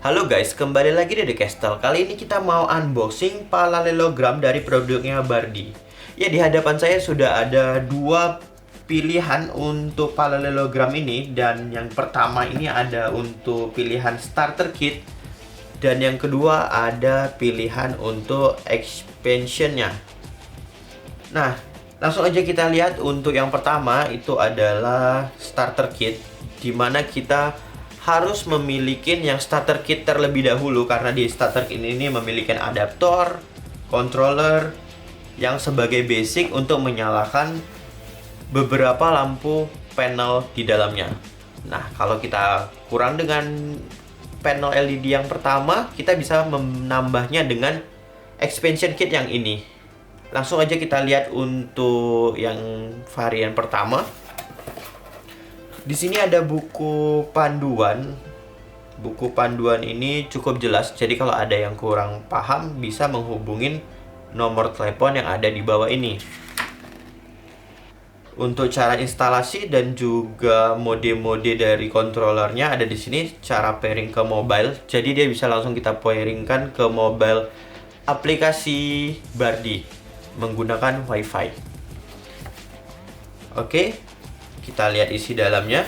Halo guys, kembali lagi di The Castle. Kali ini kita mau unboxing parallelogram dari produknya Bardi. Ya, di hadapan saya sudah ada dua pilihan untuk parallelogram ini. Dan yang pertama ini ada untuk pilihan starter kit. Dan yang kedua ada pilihan untuk expansionnya. Nah, langsung aja kita lihat. Untuk yang pertama itu adalah starter kit, dimana kita harus memiliki yang starter kit terlebih dahulu, karena di starter kit ini memiliki adaptor, controller yang sebagai basic untuk menyalakan beberapa lampu panel di dalamnya. Nah, kalau kita kurang dengan panel LED yang pertama, kita bisa menambahnya dengan expansion kit yang ini. Langsung aja kita lihat untuk yang varian pertama. Di sini ada buku panduan. Buku panduan ini cukup jelas, jadi kalau ada yang kurang paham bisa menghubungin nomor telepon yang ada di bawah ini. Untuk cara instalasi dan juga mode-mode dari controllernya ada di sini. Cara pairing ke mobile, jadi dia bisa langsung kita pairingkan ke mobile aplikasi Bardi menggunakan WiFi. Oke, kita lihat isi dalamnya.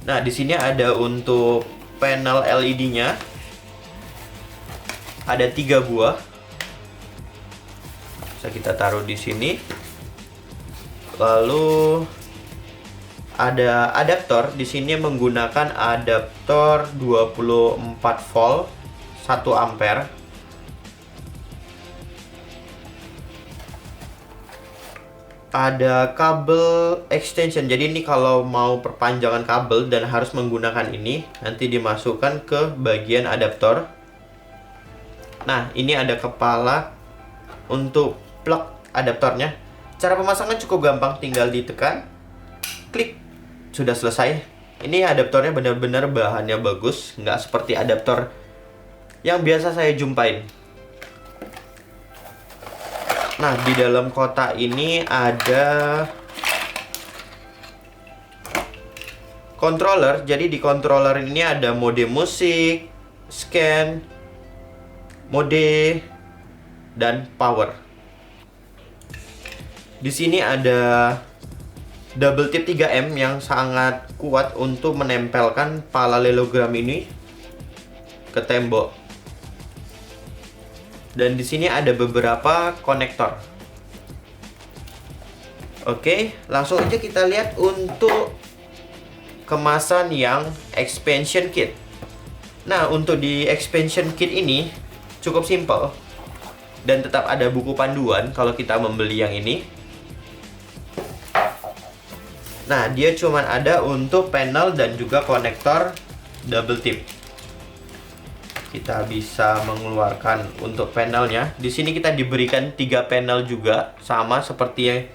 Nah, di sini ada untuk panel LED-nya. Ada 3 buah. Bisa kita taruh di sini. Lalu ada adaptor. Di sini menggunakan adaptor 24 volt 1 ampere. Ada kabel extension, jadi ini kalau mau perpanjangan kabel dan harus menggunakan ini, nanti dimasukkan ke bagian adaptor. Nah, ini ada kepala untuk plug adaptornya. Cara pemasangan cukup gampang, tinggal ditekan, klik, sudah selesai. Ini adaptornya benar-benar bahannya bagus, nggak seperti adaptor yang biasa saya jumpain. Nah, di dalam kotak ini ada controller. Jadi di controller ini ada mode musik, scan, mode, dan power. Di sini ada double tip 3M yang sangat kuat untuk menempelkan parallelogram ini ke tembok. Dan di sini ada beberapa konektor. Oke, langsung aja kita lihat untuk kemasan yang expansion kit. Nah, untuk di expansion kit ini cukup simple dan tetap ada buku panduan kalau kita membeli yang ini. Nah, dia cuma ada untuk panel dan juga konektor double tip. Kita bisa mengeluarkan untuk panelnya. Di sini kita diberikan 3 panel juga, sama seperti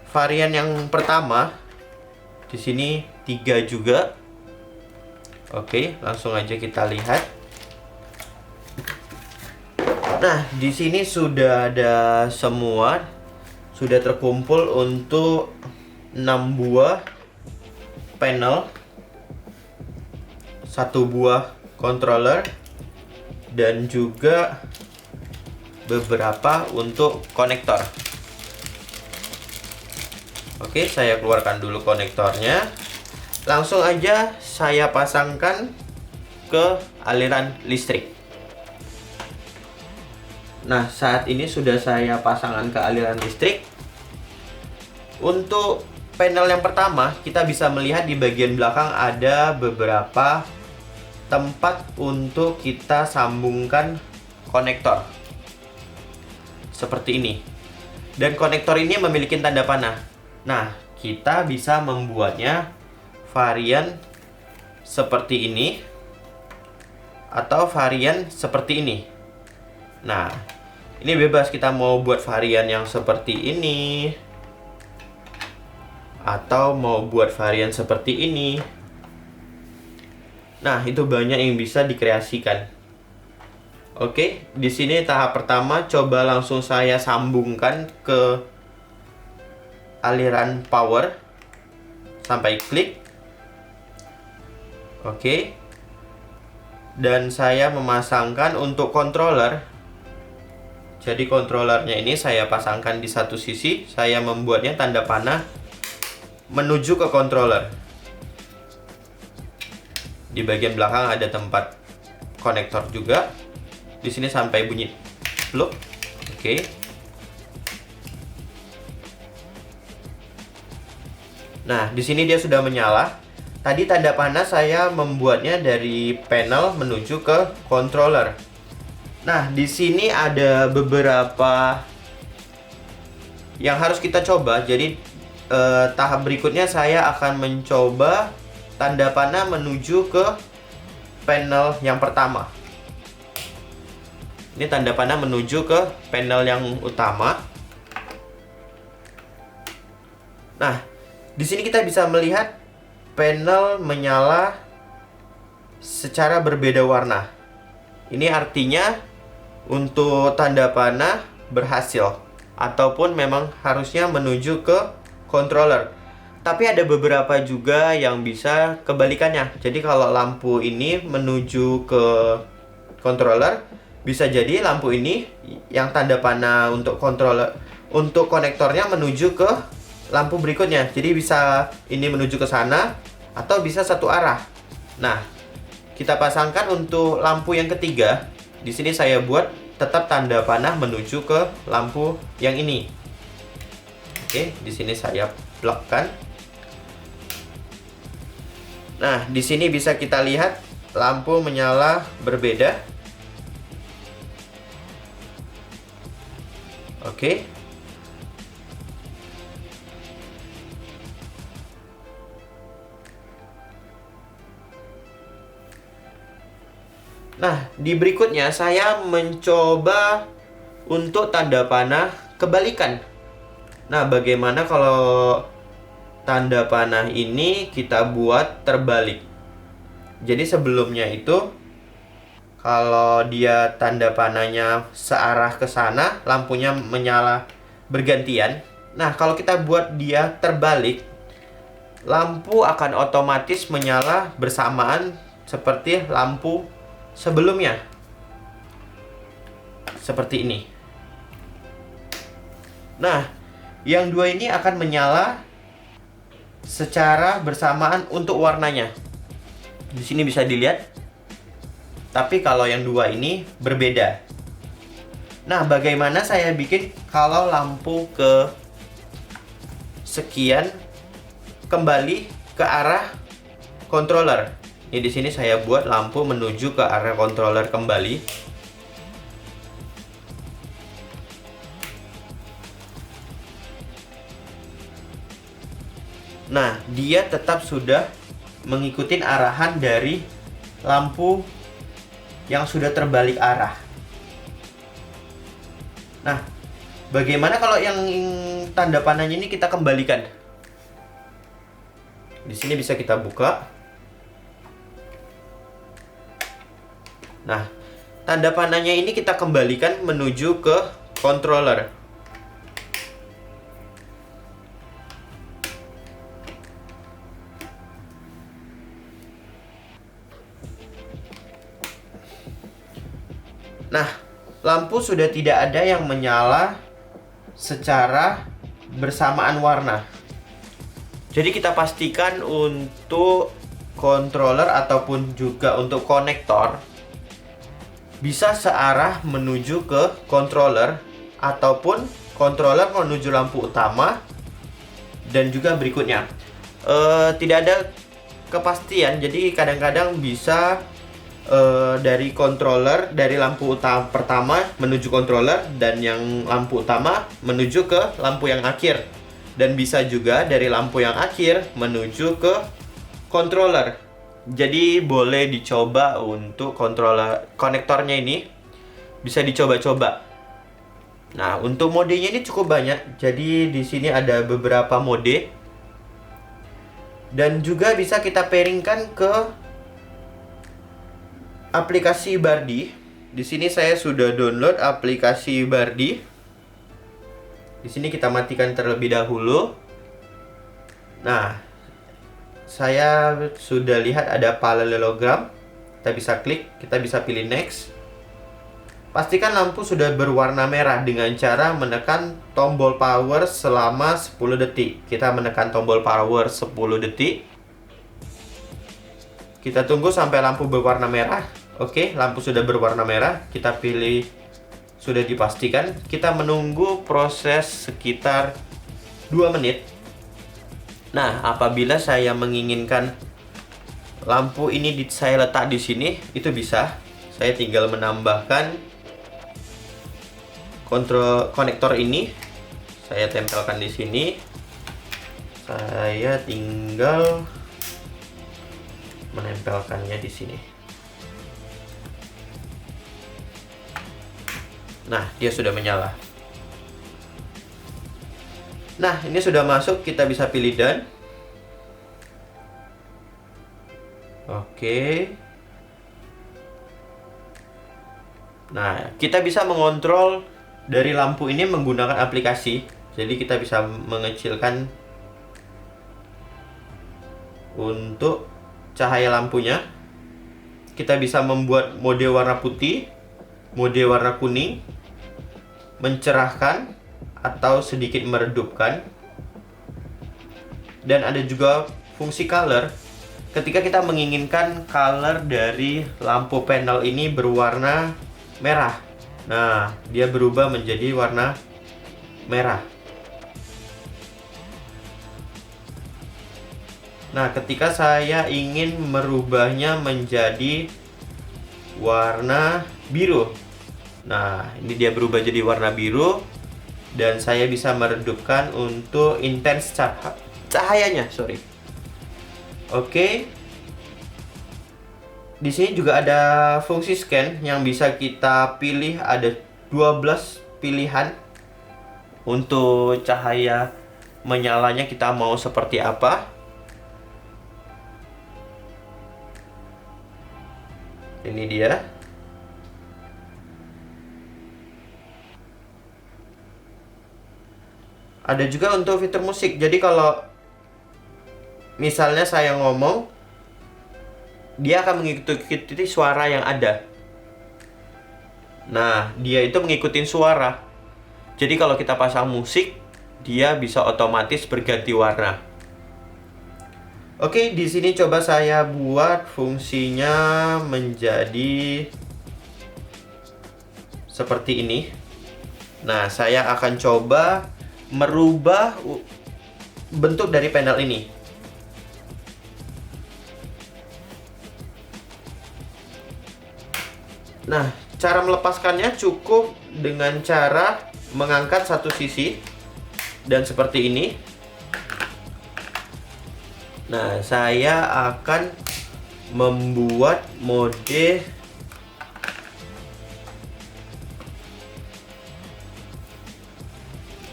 varian yang pertama. Di sini 3 juga. Oke, langsung aja kita lihat. Nah, di sini sudah ada semua, sudah terkumpul untuk 6 buah panel, 1 buah controller, dan juga beberapa untuk konektor. Oke, saya keluarkan dulu konektornya. Langsung aja saya pasangkan ke aliran listrik. Nah, saat ini sudah saya pasangkan ke aliran listrik. Untuk panel yang pertama, kita bisa melihat di bagian belakang ada beberapa tempat untuk kita sambungkan konektor seperti ini. Dan konektor ini memiliki tanda panah. Nah, kita bisa membuatnya varian seperti ini atau varian seperti ini. Nah, ini bebas, kita mau buat varian yang seperti ini atau mau buat varian seperti ini. Nah, itu banyak yang bisa dikreasikan. Oke, di sini tahap pertama coba langsung saya sambungkan ke aliran power sampai klik. Oke. dan saya memasangkan untuk controller. Jadi controllernya ini saya pasangkan di satu sisi, saya membuatnya tanda panah menuju ke controller. Di bagian belakang ada tempat konektor juga. Di sini sampai bunyi plug. Oke. Nah, di sini dia sudah menyala. Tadi tanda panah saya membuatnya dari panel menuju ke controller. Nah, di sini ada beberapa yang harus kita coba. Jadi tahap berikutnya saya akan mencoba tanda panah menuju ke panel yang pertama. Ini tanda panah menuju ke panel yang utama. Nah, di sini kita bisa melihat panel menyala secara berbeda warna. Ini artinya untuk tanda panah berhasil, ataupun memang harusnya menuju ke controller. Tapi ada beberapa juga yang bisa kebalikannya. Jadi kalau lampu ini menuju ke controller, bisa jadi lampu ini yang tanda panah untuk controller, untuk konektornya menuju ke lampu berikutnya. Jadi bisa ini menuju ke sana atau bisa satu arah. Nah, kita pasangkan untuk lampu yang ketiga. Di sini saya buat tetap tanda panah menuju ke lampu yang ini. Oke, di sini saya plugkan. Nah, di sini bisa kita lihat lampu menyala berbeda. Oke. Nah, di berikutnya saya mencoba untuk tanda panah kebalikan. Nah, bagaimana kalau tanda panah ini kita buat terbalik? Jadi sebelumnya itu kalau dia tanda panahnya searah ke sana, lampunya menyala bergantian. Nah, kalau kita buat dia terbalik, lampu akan otomatis menyala bersamaan seperti lampu sebelumnya. Seperti ini. Nah, yang dua ini akan menyala secara bersamaan untuk warnanya. Di sini bisa dilihat. Tapi kalau yang dua ini berbeda. Nah, bagaimana saya bikin kalau lampu ke sekian kembali ke arah controller? Ini di sini saya buat lampu menuju ke arah controller kembali. Nah, dia tetap sudah mengikuti arahan dari lampu yang sudah terbalik arah. Nah, bagaimana kalau yang tanda panahnya ini kita kembalikan? Di sini bisa kita buka. Nah, tanda panahnya ini kita kembalikan menuju ke controller. Nah, lampu sudah tidak ada yang menyala secara bersamaan warna. Jadi kita pastikan untuk controller ataupun juga untuk konektor bisa searah menuju ke controller, ataupun controller menuju lampu utama dan juga berikutnya. Tidak ada kepastian, jadi kadang-kadang bisa dari controller, dari lampu utama pertama menuju controller, dan yang lampu utama menuju ke lampu yang akhir, dan bisa juga dari lampu yang akhir menuju ke controller. Jadi boleh dicoba untuk controller konektornya ini, bisa dicoba-coba. Nah, untuk modenya ini cukup banyak. Jadi di sini ada beberapa mode, dan juga bisa kita pairingkan ke aplikasi Bardi. Di sini saya sudah download aplikasi Bardi. Di sini kita matikan terlebih dahulu. Nah, saya sudah lihat ada parallelogram. Kita bisa klik, kita bisa pilih next. Pastikan lampu sudah berwarna merah dengan cara menekan tombol power selama 10 detik. Kita menekan tombol power 10 detik. Kita tunggu sampai lampu berwarna merah. Oke, lampu sudah berwarna merah. Kita pilih sudah dipastikan. Kita menunggu proses sekitar 2 menit. Nah, apabila saya menginginkan lampu ini saya letak di sini, itu bisa. Saya tinggal menambahkan konektor ini. Saya tempelkan di sini. Saya tinggal menempelkannya di sini. Nah, dia sudah menyala. Nah, ini sudah masuk, kita bisa pilih done. Oke. Nah, kita bisa mengontrol dari lampu ini menggunakan aplikasi. Jadi kita bisa mengecilkan untuk cahaya lampunya. Kita bisa membuat mode warna putih, mode warna kuning, mencerahkan atau sedikit meredupkan. Dan ada juga fungsi color. Ketika kita menginginkan color dari lampu panel ini berwarna merah, nah, dia berubah menjadi warna merah. Nah, ketika saya ingin merubahnya menjadi warna biru, nah, ini dia berubah jadi warna biru. Dan saya bisa meredupkan untuk intens cahayanya, sorry. Oke. Di sini juga ada fungsi scan yang bisa kita pilih, ada 12 pilihan untuk cahaya menyalanya kita mau seperti apa. Ini dia. Ada juga untuk fitur musik. Jadi kalau misalnya saya ngomong, dia akan mengikuti suara yang ada. Nah, dia itu mengikuti suara. Jadi kalau kita pasang musik, dia bisa otomatis berganti warna. Oke, di sini coba saya buat fungsinya menjadi seperti ini. Nah, saya akan coba merubah bentuk dari panel ini. Nah, cara melepaskannya cukup dengan cara mengangkat satu sisi dan seperti ini. Nah, saya akan membuat mode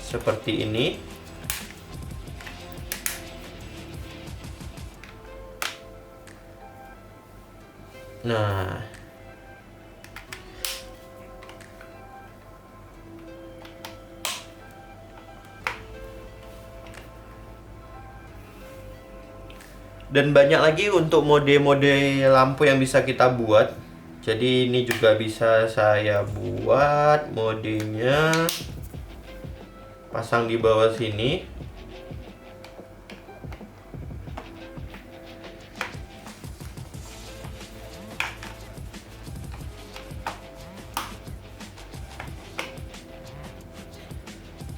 seperti ini. Nah, dan banyak lagi untuk mode-mode lampu yang bisa kita buat. Jadi ini juga bisa saya buat modenya, pasang di bawah sini.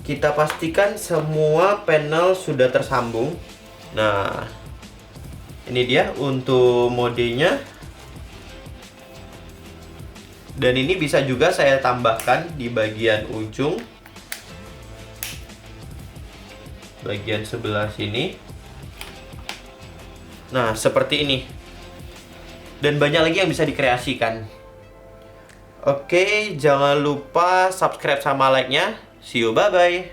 Kita pastikan semua panel sudah tersambung. Nah, ini dia untuk modenya. Dan ini bisa juga saya tambahkan di bagian ujung, bagian sebelah sini. Nah, seperti ini. Dan banyak lagi yang bisa dikreasikan. Oke, jangan lupa subscribe sama like-nya. See you, bye-bye.